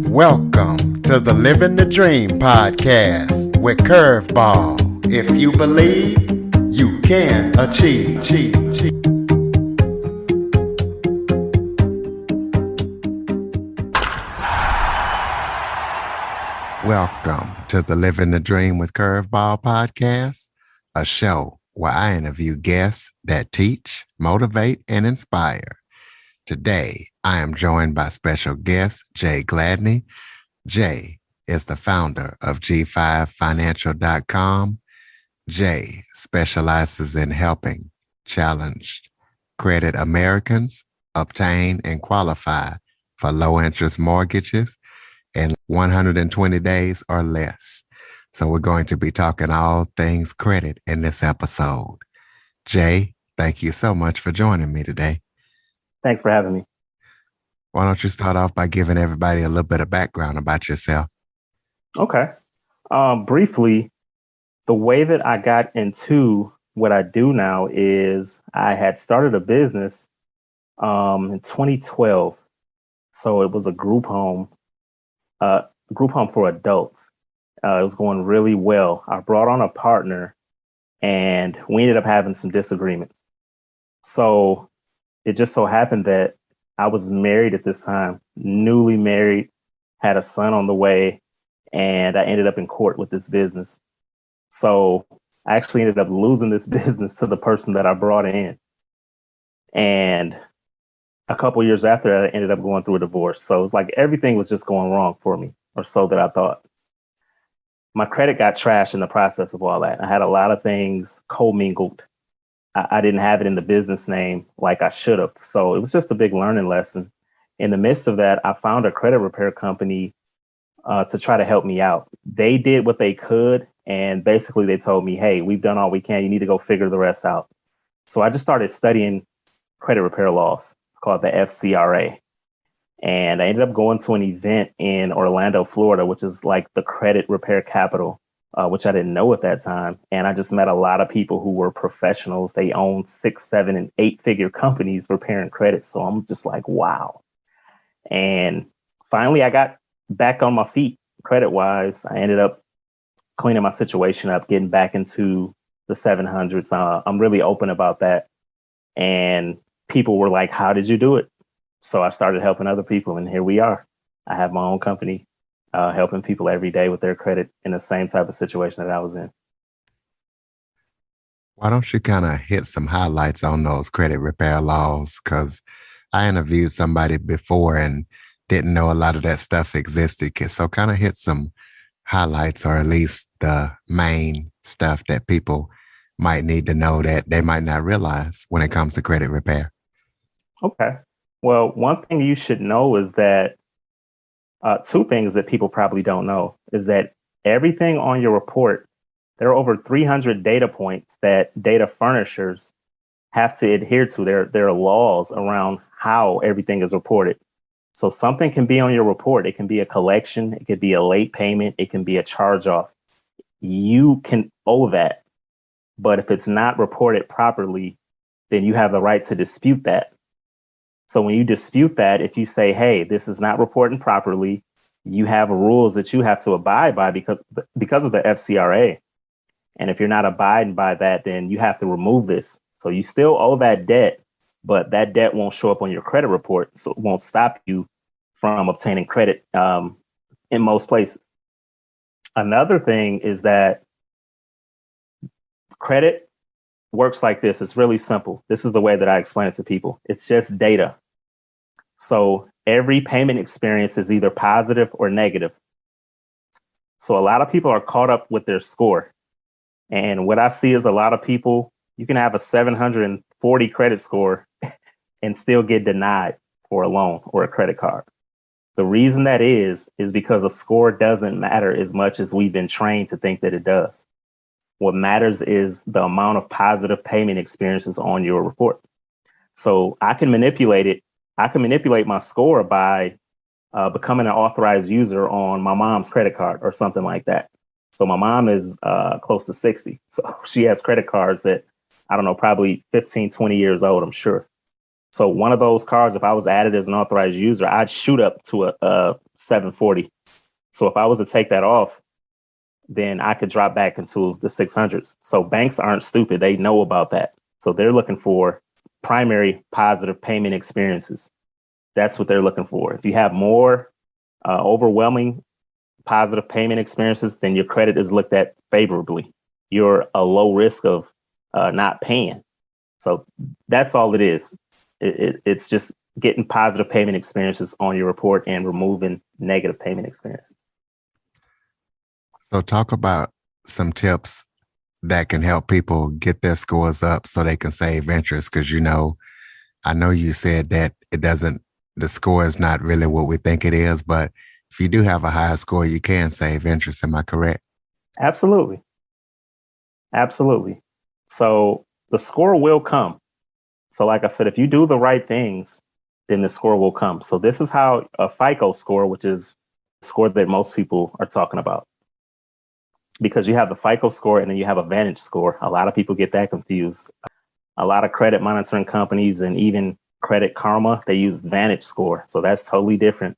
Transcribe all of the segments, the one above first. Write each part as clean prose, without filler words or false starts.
Welcome to the Living the Dream podcast with Curveball. If you believe, you can achieve. Welcome to the Living the Dream with Curveball podcast, a show where I interview guests that teach, motivate, and inspire. Today, I am joined by special guest Jay Gladney. Jay is the founder of G5financial.com. Jay specializes in helping challenged credit Americans obtain and qualify for low-interest mortgages in 120 days or less. So we're going to be talking all things credit in this episode. Jay, thank you so much for joining me today. Thanks for having me. Why don't you start off by giving everybody a little bit of background about yourself? Okay. Briefly, the way that I got into what I do now is I had started a business in 2012. So it was a group home for adults. It was going really well. I brought on a partner and we ended up having some disagreements. So it just so happened that I was married at this time, newly married, had a son on the way, and I ended up in court with this business. So I actually ended up losing this business to the person that I brought in. And a couple years after that, I ended up going through a divorce. So it's like everything was just going wrong for me, or so that I thought. My credit got trashed in the process of all that. I had a lot of things commingled. I didn't have it in the business name like I should have. So it was just a big learning lesson. In the midst of that, I found a credit repair company to try to help me out. They did what they could. And basically they told me, hey, we've done all we can. You need to go figure the rest out. So I just started studying credit repair laws. It's called the FCRA. And I ended up going to an event in Orlando, Florida, which is like the credit repair capital. Which I didn't know at that time. And I just met a lot of people who were professionals. They owned 6, 7, and 8-figure companies repairing credit. So I'm just like, wow. And finally, I got back on my feet credit wise. I ended up cleaning my situation up, getting back into the 700s. I'm really open about that. And people were like, how did you do it? So I started helping other people. And here we are. I have my own company. Helping people every day with their credit in the same type of situation that I was in. Why don't you kind of hit some highlights on those credit repair laws? Because I interviewed somebody before and didn't know a lot of that stuff existed. So kind of hit some highlights, or at least the main stuff that people might need to know that they might not realize when it comes to credit repair. Okay. Well, one thing you should know is that two things that people probably don't know is that everything on your report, there are over 300 data points that data furnishers have to adhere to. There are laws around how everything is reported. So something can be on your report. It can be a collection. It could be a late payment. It can be a charge off. You can owe that. But if it's not reported properly, then you have the right to dispute that. So when you dispute that, if you say, hey, this is not reporting properly, you have rules that you have to abide by because of the FCRA. And if you're not abiding by that, then you have to remove this. So you still owe that debt, but that debt won't show up on your credit report. So it won't stop you from obtaining credit in most places. Another thing is that credit works like this. It's really simple. This is the way that I explain it to people. It's just data. So every payment experience is either positive or negative. So a lot of people are caught up with their score. And what I see is a lot of people, you can have a 740 credit score and still get denied for a loan or a credit card. The reason that is because a score doesn't matter as much as we've been trained to think that it does. What matters is the amount of positive payment experiences on your report. So I can manipulate it. I can manipulate my score by becoming an authorized user on my mom's credit card or something like that. So my mom is close to 60. So she has credit cards that, I don't know, probably 15, 20 years old, I'm sure. So one of those cards, if I was added as an authorized user, I'd shoot up to a 740. So if I was to take that off, then I could drop back into the 600s. So banks aren't stupid. They know about that. So they're looking for primary positive payment experiences. That's what they're looking for. If you have more overwhelming positive payment experiences, then your credit is looked at favorably. You're a low risk of not paying. So that's all it is. It's just getting positive payment experiences on your report and removing negative payment experiences. So talk about some tips that can help people get their scores up so they can save interest. Because, I know you said that the score is not really what we think it is, but if you do have a higher score, you can save interest. Am I correct? Absolutely. Absolutely. So the score will come. So like I said, if you do the right things, then the score will come. So this is how a FICO score, which is the score that most people are talking about, because you have the FICO score and then you have a Vantage score. A lot of people get that confused. A lot of credit monitoring companies and even Credit Karma, they use Vantage score. So that's totally different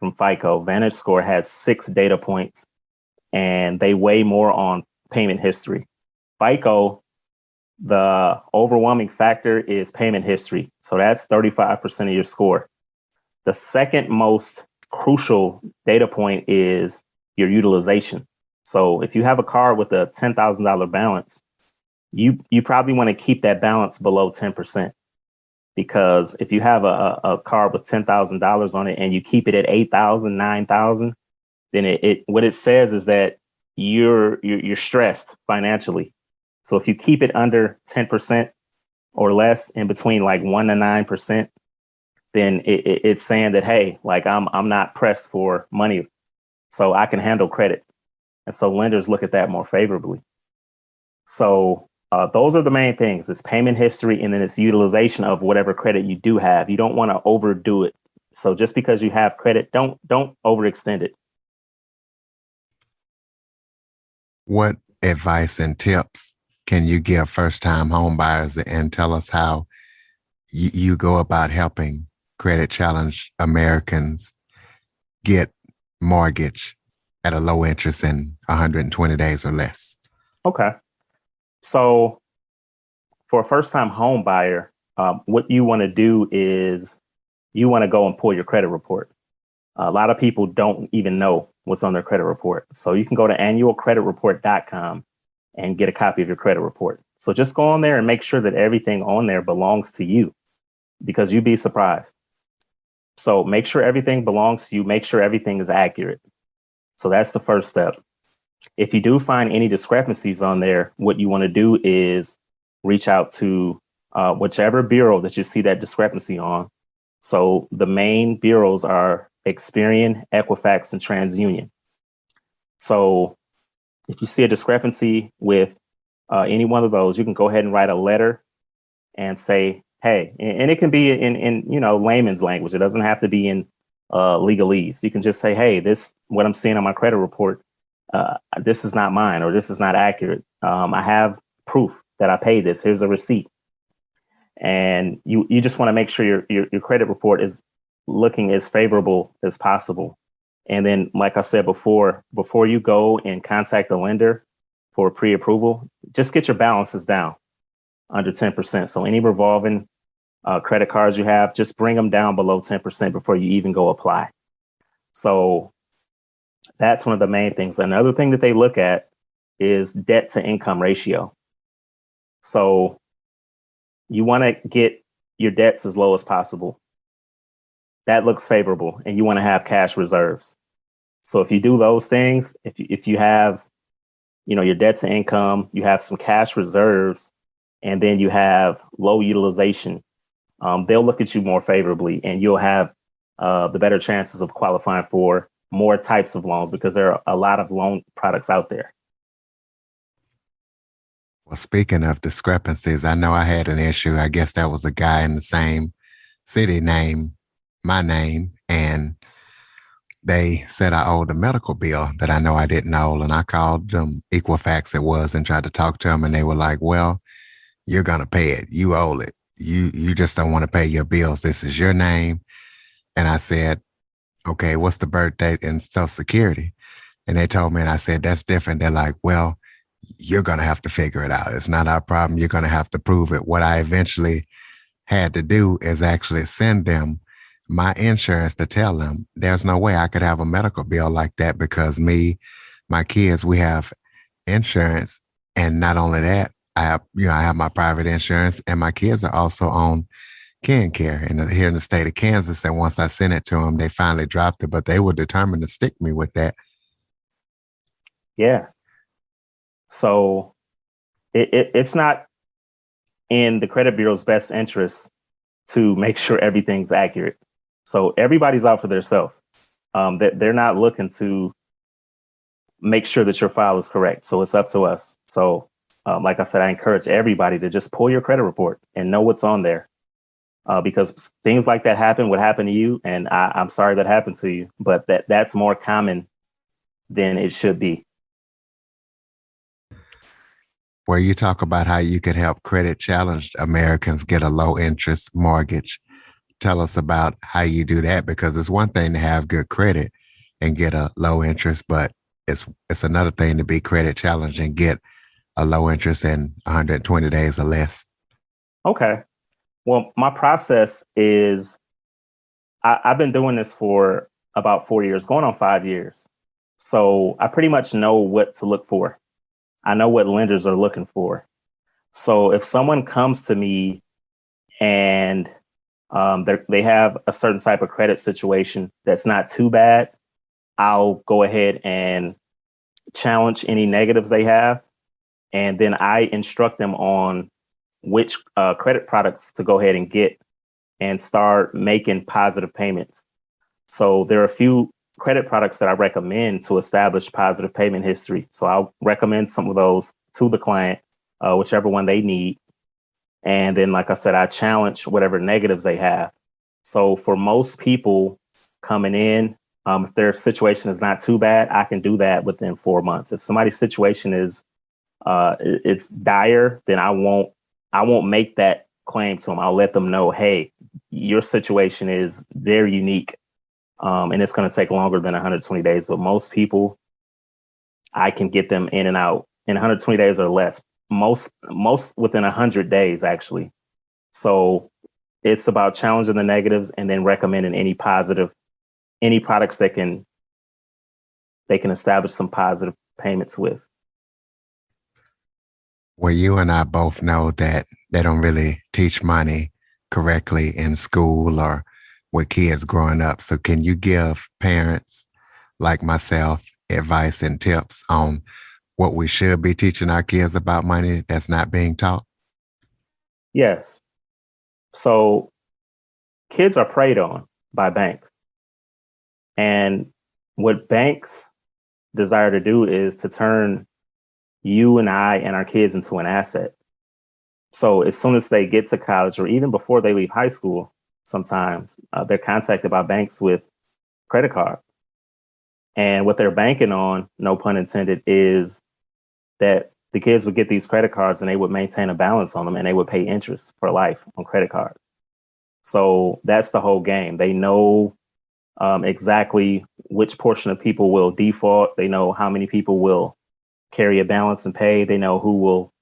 from FICO. Vantage score has 6 data points and they weigh more on payment history. FICO, the overwhelming factor is payment history. So that's 35% of your score. The second most crucial data point is your utilization. So if you have a card with a $10,000 balance, you probably want to keep that balance below 10%. Because if you have a card with $10,000 on it and you keep it at 8,000, 9,000, then it what it says is that you're stressed financially. So if you keep it under 10% or less, in between like 1 to 9%, then it's saying that, hey, like I'm not pressed for money, so I can handle credit. And so lenders look at that more favorably. So those are the main things. It's payment history, and then it's utilization of whatever credit you do have. You don't want to overdo it. So just because you have credit, don't overextend it. What advice and tips can you give first-time home buyers, and tell us how you go about helping credit-challenged Americans get mortgage at a low interest in 120 days or less? Okay. So for a first-time home buyer, what you want to do is you want to go and pull your credit report. A lot of people don't even know what's on their credit report. So you can go to annualcreditreport.com and get a copy of your credit report. So just go on there and make sure that everything on there belongs to you, because you'd be surprised. So make sure everything belongs to you. Make sure everything is accurate. So that's the first step. If you do find any discrepancies on there, what you want to do is reach out to whichever bureau that you see that discrepancy on. So the main bureaus are Experian, Equifax, and TransUnion. So if you see a discrepancy with any one of those, you can go ahead and write a letter and say, hey, and it can be in layman's language. It doesn't have to be in legalese. You can just say, hey, this, what I'm seeing on my credit report, this is not mine, or this is not accurate. I have proof that I paid this. Here's a receipt. And you just want to make sure your credit report is looking as favorable as possible. And then, like I said before you go and contact the lender for pre-approval, just get your balances down under 10%. So any revolving credit cards you have, just bring them down below 10% before you even go apply. So that's one of the main things. Another thing that they look at is debt to income ratio. So you want to get your debts as low as possible. That looks favorable, and you want to have cash reserves. So if you do those things, if you have, your debt to income, you have some cash reserves, and then you have low utilization, they'll look at you more favorably, and you'll have the better chances of qualifying for more types of loans, because there are a lot of loan products out there. Well, speaking of discrepancies, I know I had an issue. I guess that was a guy in the same city named my name, and they said I owed a medical bill that I know I didn't owe, and I called them, Equifax it was, and tried to talk to them, and they were like, well, you're going to pay it. You owe it. you just don't want to pay your bills. This is your name. And I said, okay, what's the birth date and social security? And they told me, and I said, that's different. They're like, well, you're going to have to figure it out. It's not our problem. You're going to have to prove it. What I eventually had to do is actually send them my insurance to tell them there's no way I could have a medical bill like that because my kids, we have insurance. And not only that, I have my private insurance and my kids are also on care here in the state of Kansas. And once I sent it to them, they finally dropped it, but they were determined to stick me with that. Yeah. So it's not in the credit bureau's best interest to make sure everything's accurate. So everybody's out for themselves. That they're not looking to make sure that your file is correct. So it's up to us. So like I said, I encourage everybody to just pull your credit report and know what's on there. Because things like that happen, what happened to you, and I'm sorry that happened to you, but that's more common than it should be. Where you talk about how you could help credit challenged Americans get a low interest mortgage. Tell us about how you do that, because it's one thing to have good credit and get a low interest, but it's another thing to be credit challenged and get a low interest in 120 days or less. Okay. Well, my process is I've been doing this for about 4 years, going on 5 years. So I pretty much know what to look for. I know what lenders are looking for. So if someone comes to me and they have a certain type of credit situation that's not too bad, I'll go ahead and challenge any negatives they have. And then I instruct them on which credit products to go ahead and get and start making positive payments. So there are a few credit products that I recommend to establish positive payment history. So I'll recommend some of those to the client, whichever one they need. And then, like I said, I challenge whatever negatives they have. So for most people coming in, if their situation is not too bad, I can do that within 4 months. If somebody's situation is it's dire, then I won't make that claim to them. I'll let them know, hey, your situation is very unique, and it's going to take longer than 120 days. But most people, I can get them in and out in 120 days or less. Most within 100 days, actually. So it's about challenging the negatives and then recommending any products that they can establish some positive payments with. Well, you and I both know that they don't really teach money correctly in school or with kids growing up. So can you give parents like myself advice and tips on what we should be teaching our kids about money that's not being taught? Yes. So kids are preyed on by banks. And what banks desire to do is to turn you and I and our kids into an asset. So as soon as they get to college or even before they leave high school, sometimes they're contacted by banks with credit cards. And what they're banking on, no pun intended, is that the kids would get these credit cards and they would maintain a balance on them and they would pay interest for life on credit cards. So that's the whole game. They know exactly which portion of people will default. They know how many people will carry a balance and pay. They know who will,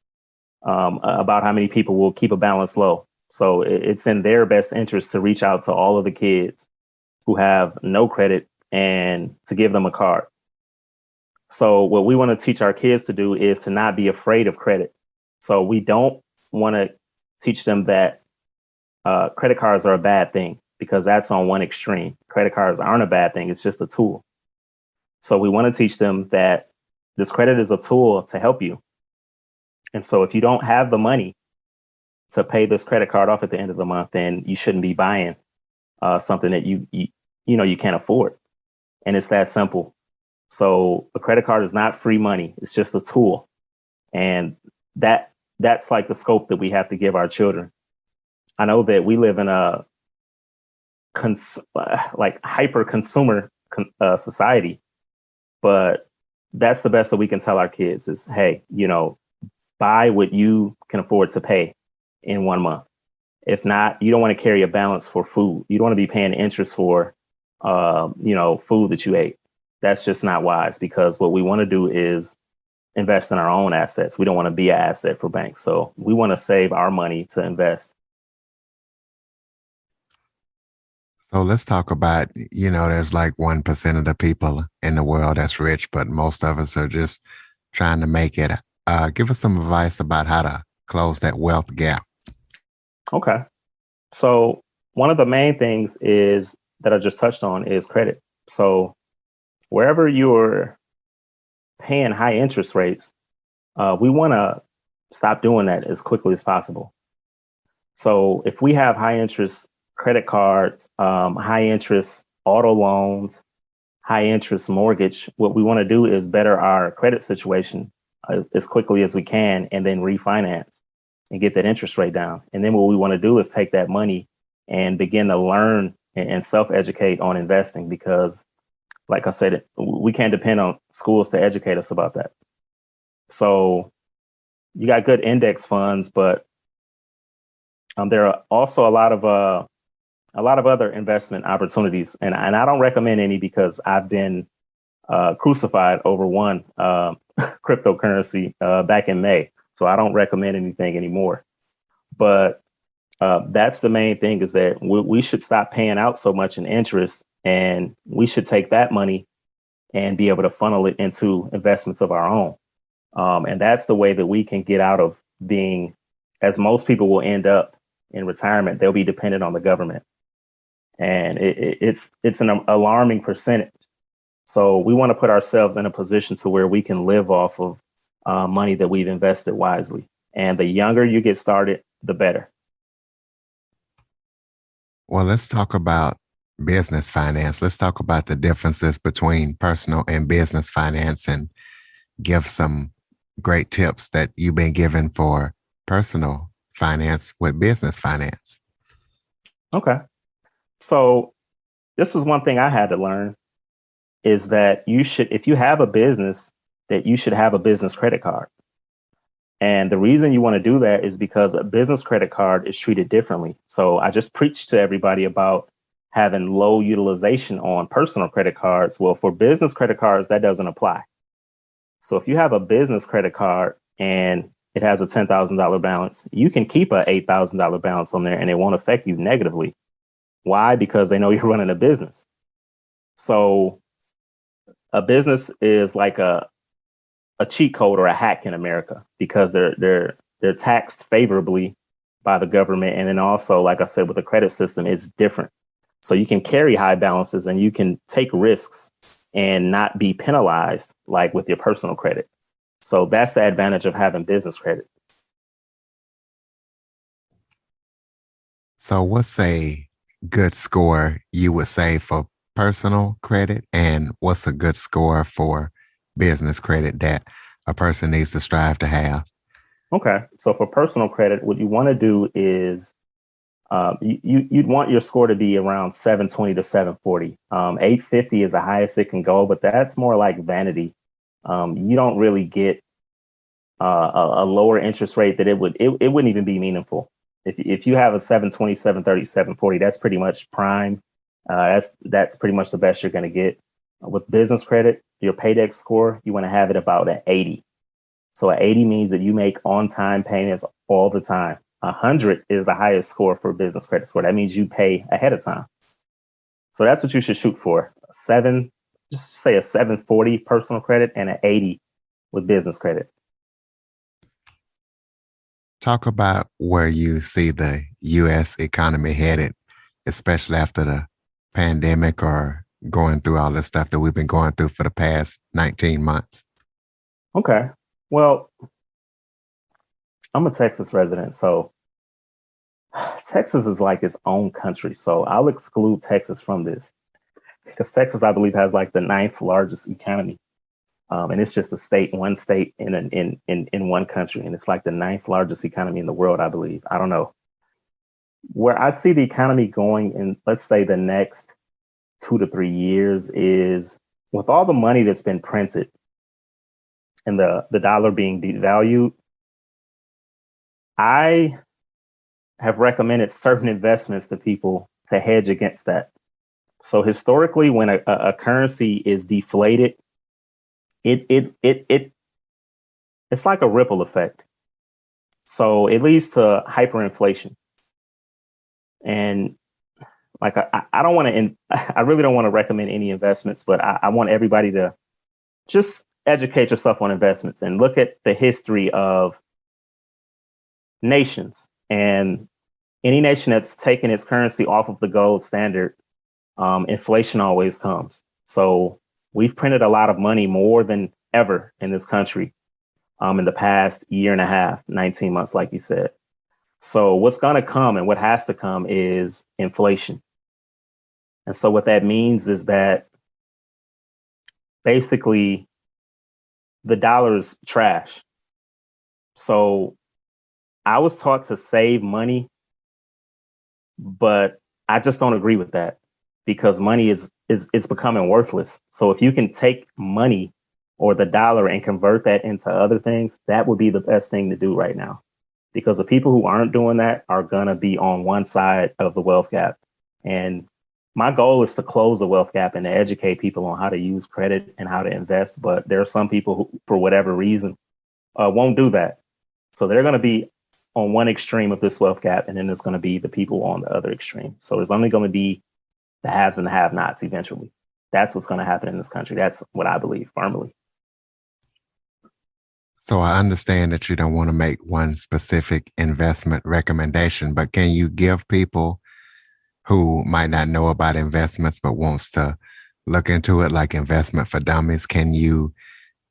about how many people will keep a balance low. So it's in their best interest to reach out to all of the kids who have no credit and to give them a card. So what we want to teach our kids to do is to not be afraid of credit. So we don't want to teach them that credit cards are a bad thing, because that's on one extreme. Credit cards aren't a bad thing. It's just a tool. So we want to teach them that this credit is a tool to help you. And so if you don't have the money to pay this credit card off at the end of the month, then you shouldn't be buying something that you can't afford. And it's that simple. So a credit card is not free money. It's just a tool. And that's like the scope that we have to give our children. I know that we live in a hyper consumer society, but that's the best that we can tell our kids is, hey, buy what you can afford to pay in 1 month. If not, you don't want to carry a balance for food. You don't want to be paying interest for, food that you ate. That's just not wise, because what we want to do is invest in our own assets. We don't want to be an asset for banks. So we want to save our money to invest. So let's talk about, there's like 1% of the people in the world that's rich, but most of us are just trying to make it. Give us some advice about how to close that wealth gap. Okay. So one of the main things is that I just touched on is credit. So wherever you're paying high interest rates, we want to stop doing that as quickly as possible. So if we have high interest credit cards, high interest auto loans, high interest mortgage, what we want to do is better our credit situation as quickly as we can, and then refinance and get that interest rate down. And then what we want to do is take that money and begin to learn and self-educate on investing, because like I said, we can't depend on schools to educate us about that. So you got good index funds, but there are also a lot of other investment opportunities, and I don't recommend any because I've been crucified over one cryptocurrency back in May. So I don't recommend anything anymore. But that's the main thing, is that we should stop paying out so much in interest, and we should take that money and be able to funnel it into investments of our own. And that's the way that we can get out of being, as most people will end up in retirement, they'll be dependent on the government. And it's an alarming percentage. So we want to put ourselves in a position to where we can live off of money that we've invested wisely. And the younger you get started, the better. Well, let's talk about business finance. Let's talk about the differences between personal and business finance, and give some great tips that you've been given for personal finance with business finance. Okay. So this was one thing I had to learn, is that you should, if you have a business, that you should have a business credit card. And the reason you want to do that is because a business credit card is treated differently. So I just preached to everybody about having low utilization on personal credit cards. Well, for business credit cards, that doesn't apply. So if you have a business credit card and it has a $10,000 balance, you can keep a $8,000 balance on there and it won't affect you negatively. Why? Because they know you're running a business. So a business is like a cheat code or a hack in America, because they're taxed favorably by the government. And then also, like I said, with the credit system, it's different. So you can carry high balances and you can take risks and not be penalized like with your personal credit. So that's the advantage of having business credit. So what's a good score you would say for personal credit, and what's a good score for business credit that a person needs to strive to have? Okay. So for personal credit, what you want to do is you'd want your score to be around 720 to 740. 850 is the highest it can go, but that's more like vanity. You don't really get a lower interest rate that it wouldn't even be meaningful. If you have a 720, 730, 740, that's pretty much prime. That's pretty much the best you're going to get. With business credit, your paydex score, you want to have it about an 80. So an 80 means that you make on-time payments all the time. 100 is the highest score for business credit score. That means you pay ahead of time. So that's what you should shoot for. Just say a 740 personal credit and an 80 with business credit. Talk about where you see the U.S. economy headed, especially after the pandemic, or going through all the stuff that we've been going through for the past 19 months. Okay. Well, I'm a Texas resident, so Texas is like its own country. So I'll exclude Texas from this, because Texas, I believe, has like the ninth largest economy. And it's just one state in one country. And it's like the ninth largest economy in the world, I believe. I don't know. Where I see the economy going in, let's say, the next 2 to 3 years is, with all the money that's been printed and the dollar being devalued, I have recommended certain investments to people to hedge against that. So historically, when a currency is deflated, it's like a ripple effect. So it leads to hyperinflation. And like I don't want to, I really don't want to recommend any investments, but I want everybody to just educate yourself on investments and look at the history of nations. And any nation that's taken its currency off of the gold standard, inflation always comes. So we've printed a lot of money, more than ever in this country, in the past year and a half, 19 months, like you said. So what's going to come and what has to come is inflation. And so what that means is that basically the dollar is trash. So I was taught to save money, but I just don't agree with that because money is it's becoming worthless. So if you can take money or the dollar and convert that into other things, that would be the best thing to do right now. Because the people who aren't doing that are gonna be on one side of the wealth gap. And my goal is to close the wealth gap and to educate people on how to use credit and how to invest. But there are some people who, for whatever reason, won't do that. So they're going to be on one extreme of this wealth gap, and then there's going to be the people on the other extreme. So there's only going to be the haves and the have-nots eventually. That's what's going to happen in this country. That's what I believe firmly. So I understand that you don't want to make one specific investment recommendation, but can you give people who might not know about investments but wants to look into it, like Investment for Dummies, can you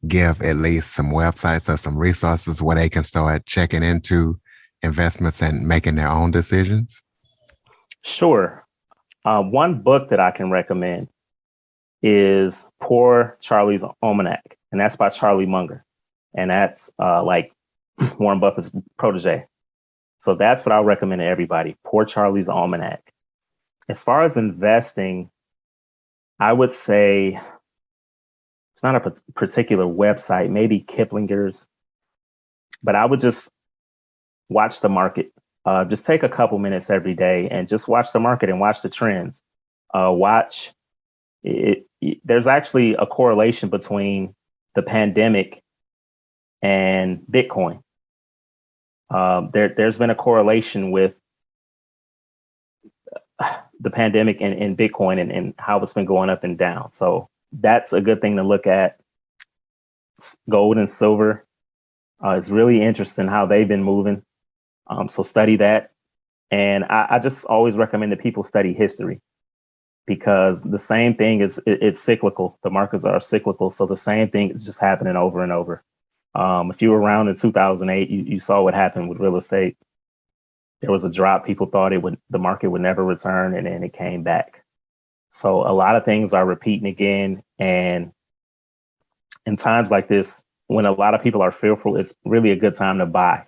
give at least some websites or some resources where they can start checking into investments and making their own decisions? Sure. One book that I can recommend is Poor Charlie's Almanac, and that's by Charlie Munger. And that's like Warren Buffett's protege. So that's what I'll recommend to everybody. Poor Charlie's Almanac. As far as investing, I would say it's not a particular website, maybe Kiplinger's, but I would just watch the market. Just take a couple minutes every day and just watch the market and watch the trends. Watch it. There's actually a correlation between the pandemic and Bitcoin. There's been a correlation with the pandemic and Bitcoin and how it's been going up and down. So that's a good thing to look at. Gold and silver. It's really interesting how they've been moving. So study that. And I just always recommend that people study history because the same thing is it's cyclical. The markets are cyclical. So the same thing is just happening over and over. If you were around in 2008, you saw what happened with real estate. There was a drop. People thought the market would never return, and then it came back. So a lot of things are repeating again. And in times like this, when a lot of people are fearful, it's really a good time to buy.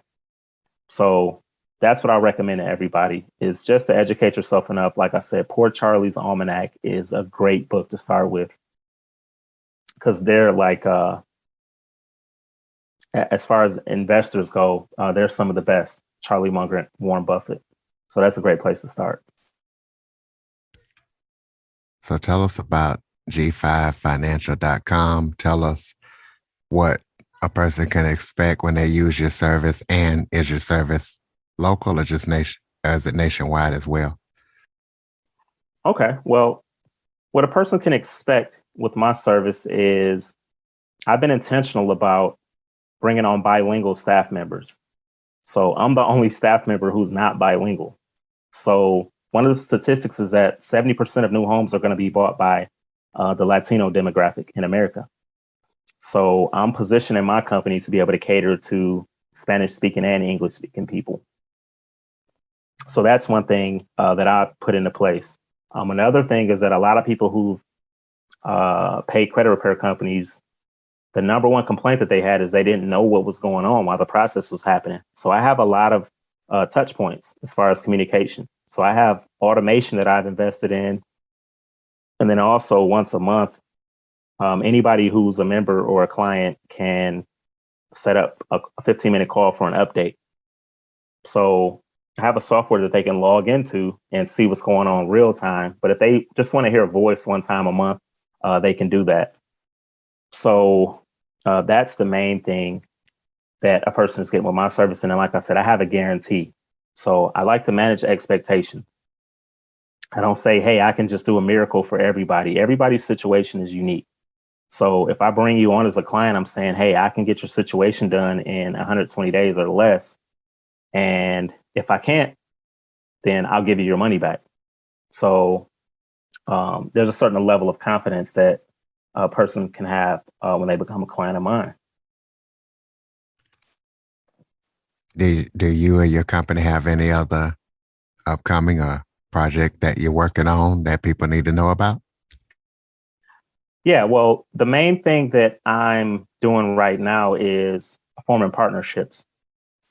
So that's what I recommend to everybody is just to educate yourself enough. Like I said, Poor Charlie's Almanac is a great book to start with because they're like, as far as investors go, they're some of the best. Charlie Munger and Warren Buffett. So that's a great place to start. So tell us about g5financial.com. Tell us what a person can expect when they use your service, and is your service local or just is it nationwide as well? Okay. Well, what a person can expect with my service is I've been intentional about bringing on bilingual staff members. So I'm the only staff member who's not bilingual. So one of the statistics is that 70% of new homes are going to be bought by the Latino demographic in America. So I'm positioning my company to be able to cater to Spanish speaking and English speaking people. So that's one thing that I put into place. Another thing is that a lot of people who pay credit repair companies, the number one complaint that they had is they didn't know what was going on while the process was happening. So I have a lot of touch points as far as communication. So I have automation that I've invested in. And then also once a month, anybody who's a member or a client can set up a 15-minute call for an update. So have a software that they can log into and see what's going on real time. But if they just want to hear a voice one time a month, they can do that. So that's the main thing that a person is getting with my service. And then, like I said, I have a guarantee. So I like to manage expectations. I don't say, hey, I can just do a miracle for everybody. Everybody's situation is unique. So if I bring you on as a client, I'm saying, hey, I can get your situation done in 120 days or less. And if I can't, then I'll give you your money back. So there's a certain level of confidence that a person can have when they become a client of mine. Do you or your company have any other upcoming project that you're working on that people need to know about? Yeah, well, the main thing that I'm doing right now is forming partnerships.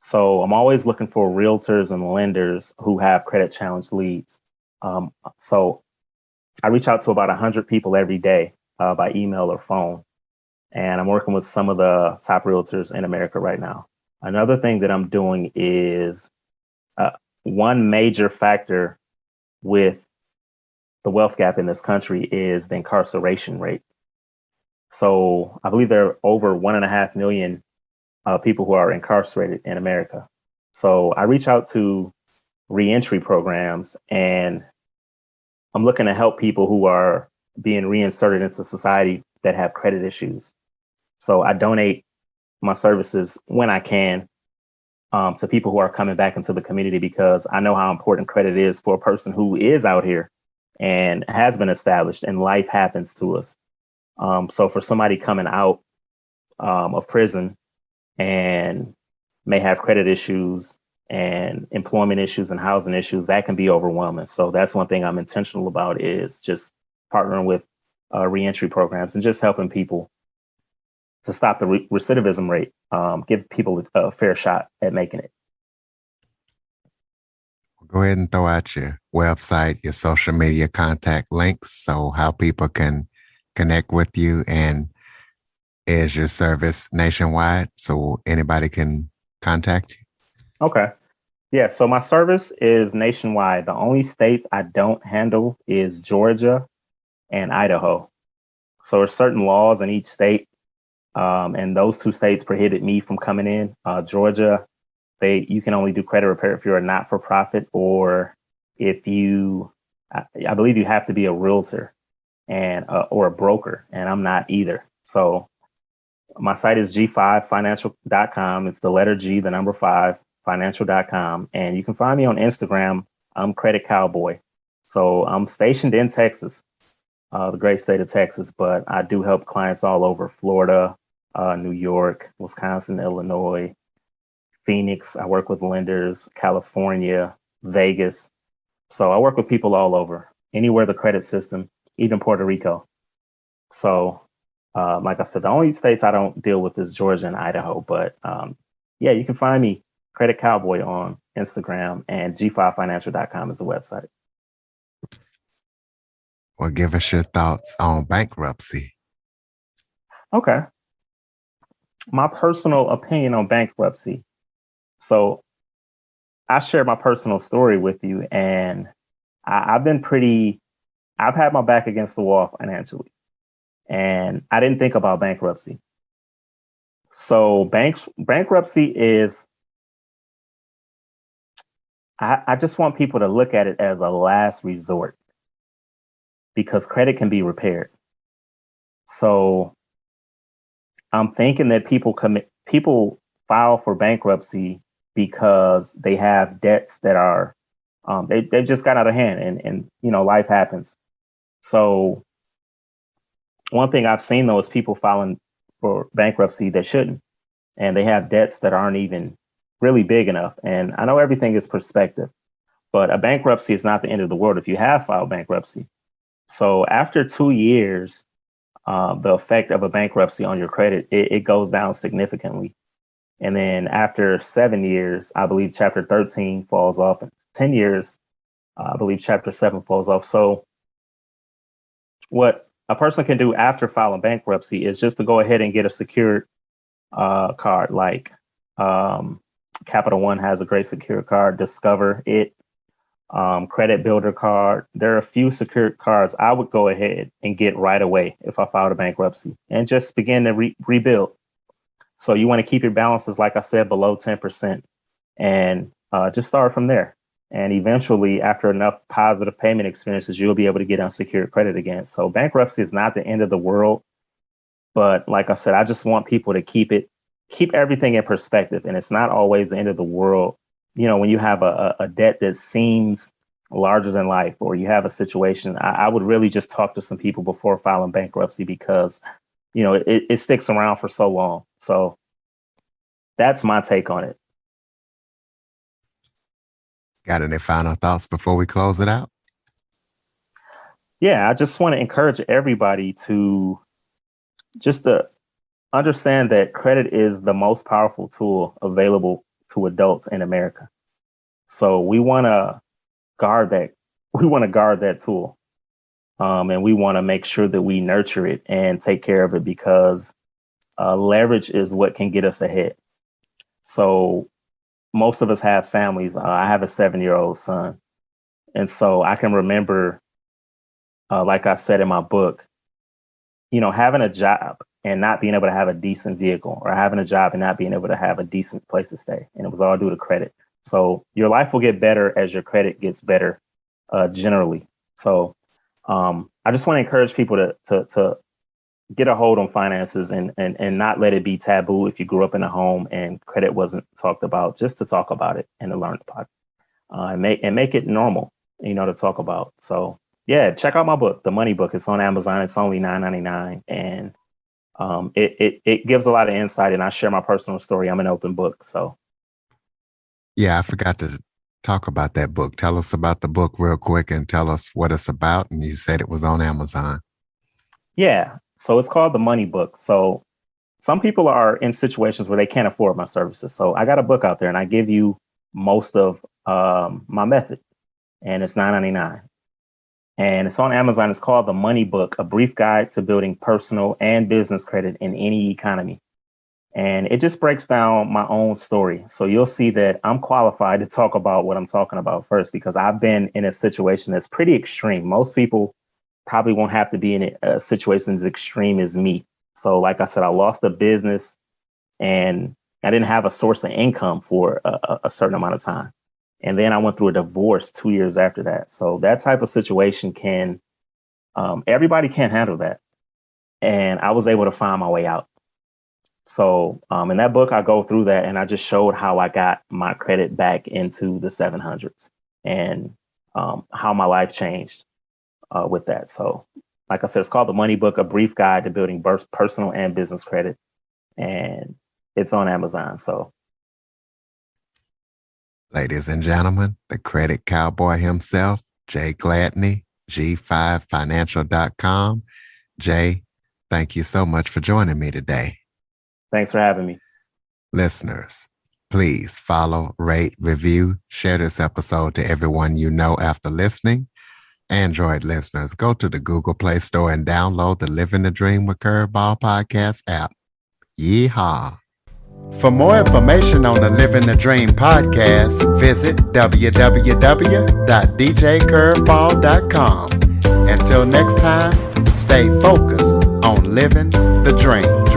So I'm always looking for realtors and lenders who have credit challenge leads. So I reach out to about 100 people every day by email or phone. And I'm working with some of the top realtors in America right now. Another thing that I'm doing is uh, one major factor with the wealth gap in this country is the incarceration rate. So I believe there are over 1.5 million people who are incarcerated in America. So I reach out to reentry programs and I'm looking to help people who are being reinserted into society that have credit issues. So I donate my services when I can to people who are coming back into the community because I know how important credit is for a person who is out here and has been established and life happens to us. So for somebody coming out of prison and may have credit issues and employment issues and housing issues, that can be overwhelming. So that's one thing I'm intentional about is just partnering with reentry programs and just helping people to stop the recidivism rate, give people a fair shot at making it. Go ahead and throw out your website, your social media contact links, so how people can connect with you, and is your service nationwide so anybody can contact you? Okay. Yeah. So my service is nationwide. The only states I don't handle is Georgia and Idaho. So there's certain laws in each state, and those two states prohibit me from coming in. Georgia, you can only do credit repair if you're a not for profit or if you, I believe you have to be a realtor and or a broker, and I'm not either. So my site is g5financial.com. It's the letter G, the number 5, financial.com. And you can find me on Instagram. I'm Credit Cowboy. So I'm stationed in Texas, the great state of Texas, but I do help clients all over Florida, New York, Wisconsin, Illinois, Phoenix. I work with lenders, California, Vegas. So I work with people all over, anywhere the credit system, even Puerto Rico. So like I said, the only states I don't deal with is Georgia and Idaho. But yeah, you can find me Credit Cowboy on Instagram and g5financial.com is the website. Well, give us your thoughts on bankruptcy. Okay. My personal opinion on bankruptcy. So I share my personal story with you, and I've had my back against the wall financially, and I didn't think about bankruptcy. So bankruptcy is, I just want people to look at it as a last resort because credit can be repaired. So I'm thinking that people file for bankruptcy because they have debts that are they just got out of hand and life happens. So one thing I've seen though is people filing for bankruptcy that shouldn't, and they have debts that aren't even really big enough. And I know everything is perspective, but a bankruptcy is not the end of the world if you have filed bankruptcy. So after 2 years, the effect of a bankruptcy on your credit, it goes down significantly. And then after 7 years, I believe Chapter 13 falls off. And 10 years, I believe Chapter 7 falls off. So what a person can do after filing bankruptcy is just to go ahead and get a secured card like Capital One has a great secured card. Discover it. Credit Builder card. There are a few secured cards I would go ahead and get right away if I filed a bankruptcy and just begin to rebuild. So you want to keep your balances, like I said, below 10% and just start from there. And eventually, after enough positive payment experiences, you'll be able to get unsecured credit again. So bankruptcy is not the end of the world. But like I said, I just want people to keep everything in perspective. And it's not always the end of the world. You know, when you have a debt that seems larger than life, or you have a situation, I would really just talk to some people before filing bankruptcy because, you know, it sticks around for so long. So that's my take on it. Got any final thoughts before we close it out? Yeah, I just want to encourage everybody to understand that credit is the most powerful tool available to adults in America. So we want to guard that. We want to guard that tool. And we want to make sure that we nurture it and take care of it because leverage is what can get us ahead. So most of us have families. I have a 7-year-old son. And so I can remember, like I said in my book, you know, having a job and not being able to have a decent vehicle, or having a job and not being able to have a decent place to stay. And it was all due to credit. So your life will get better as your credit gets better, generally. So I just want to encourage people to get a hold on finances and not let it be taboo if you grew up in a home and credit wasn't talked about, just to talk about it and to learn about it, and make it normal, you know, to talk about. So yeah, check out my book, The Money Book. It's on Amazon. It's only $9.99, and it gives a lot of insight, and I share my personal story. I'm an open book. So yeah, I forgot to talk about that book. Tell us about the book real quick and tell us what it's about. And you said it was on Amazon. Yeah. So it's called The Money Book. So some people are in situations where they can't afford my services. So I got a book out there and I give you most of my method, and it's $9.99. And it's on Amazon. It's called The Money Book, A Brief Guide to Building Personal and Business Credit in Any Economy. And it just breaks down my own story. So you'll see that I'm qualified to talk about what I'm talking about first, because I've been in a situation that's pretty extreme. Most people probably won't have to be in a situation as extreme as me. So like I said, I lost a business and I didn't have a source of income for a certain amount of time. And then I went through a divorce 2 years after that. So that type of situation everybody can't handle that. And I was able to find my way out. So in that book, I go through that and I just showed how I got my credit back into the 700s and how my life changed with that. So like I said, it's called The Money Book, A Brief Guide to Building Personal and Business Credit. And it's on Amazon. So, ladies and gentlemen, the credit cowboy himself, Jay Gladney, G5financial.com. Jay, thank you so much for joining me today. Thanks for having me. Listeners, please follow, rate, review, share this episode to everyone you know after listening. Android listeners, go to the Google Play Store and download the Living the Dream with Curveball podcast app. Yeehaw. For more information on the Living the Dream podcast, visit www.djcurveball.com. Until next time, stay focused on living the dream.